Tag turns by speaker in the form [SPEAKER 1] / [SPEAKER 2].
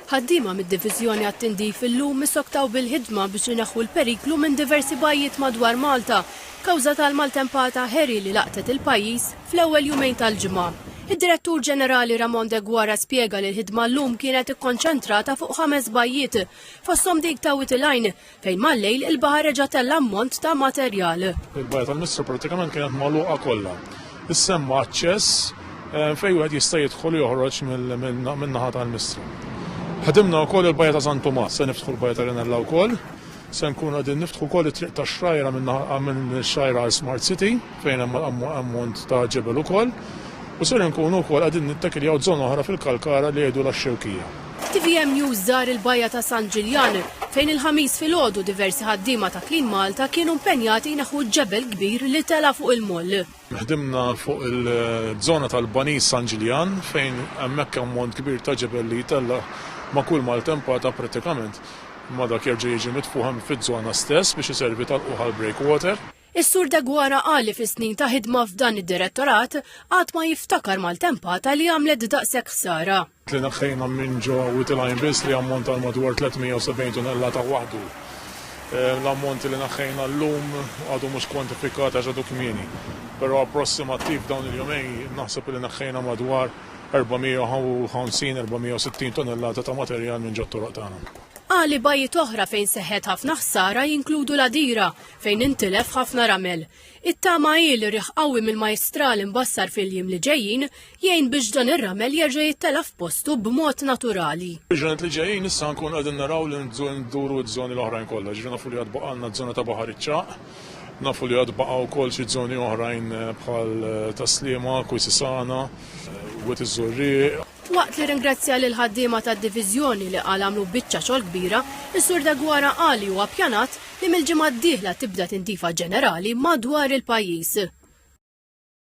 [SPEAKER 1] Ħaddiema mid-Diviżjoni għat-Tindif illum misoktaw bil-ħidma biex ineħħu l-periklu minn diversi bajjiet madwar Malta kawża tal-maltempata Harry li laqtet il-pajjiż fl-ewwel jumejn tal-ġimgħa. Id-Direttur Ġenerali Ramon de Guara spjega li l-ħidma llum kienet ikkonċentrata fuq 5 bajjiet fosthom dik ta' Witilajn fejn mal-lejl il-baħar reġa' tell-ammont ta' materjal.
[SPEAKER 2] Il-bajja tal-Mistra pratikament kienet magħluqa kollha. Issemma aċċess fejn wieħed jista' jidħol joħroġ min-naħa tal-Mistra. Ħadimna wkoll il-bajja ta' San Tomas, se niftħu l-bajja ta' Renella wkoll, se nkunu qegħdin niftħu wkoll it-triq tax-Xrajra minn Xrajra għal Smart City fejn hemm ammont ta' ġebel ukoll, u se nkunu wkoll qegħdin nittakiljaw żona oħra fil-Kalkara li jgħidu l-Xewkija.
[SPEAKER 1] TVM News żar il-bajja ta' San Ġiljan fejn il-ħamis filgħodu diversi ħaddiema ta' Clean Malta kienu impenjati jneħħu ġebel kbir li tela fuq il-moll.
[SPEAKER 2] Ħdimna fuq il-żona tal-Banis San Ġiljan fejn hemmhekk ammont kbir ta' ġebel li jtella ma' kull maltempata pratikament ma dak jerġa' jiġi mitfuħam fiż-żona stess biex iservi tal-uħal breakwater.
[SPEAKER 1] Is-Sur de Guara qal li fis-snin ta' ħidma f'dan id-direttorat qatt ma jiftakar maltempata li għamlet daqshekk ħsara.
[SPEAKER 2] Li naħħejna minn ġo Witilajn biss li ammont tal madwar 370 tonnellata waħdu. L-ammonti li naħħejna llum għadu mhux kwantifikat għax għadu kmieni. Però approssimattiv dawn il-jumejn naħseb li naħħejna madwar 450-460 tonnellata ta' materjal minn ġo-toroq tagħna.
[SPEAKER 1] Għali bajjiet oħra fejn seħħet ħafna ħsara jinkludu l-Adira fejn intilef ħafna ramel. It-tama li riħ qawwi mill-majstral imbassar fil-jiem li ġejjin jgħin biex dan ir-ramel jerġa' jittela f'postu b'mod naturali.
[SPEAKER 2] Ġranet li ġejjin issa nkun qegħdin naraw li nduru ż-żoni l-oħrajn kollha. Ġifieri nafu li għad baqgħna żona ta' Baħar iċ-Ċaq, nafu li għad baqgħu wkoll xi żoni oħrajn bħal Taslima, Kwisisana, Wiet iż-Żurrieq.
[SPEAKER 1] Waqt li ringrazzja lil ħaddiema tad-diviżjoni li qal għamlu biċċa xogħol kbira, is-Sur de Guara qal li huwa ppjanat li mill-ġimgħa d-dieħla tibda tintifa ġenerali madwar il-pajjiż.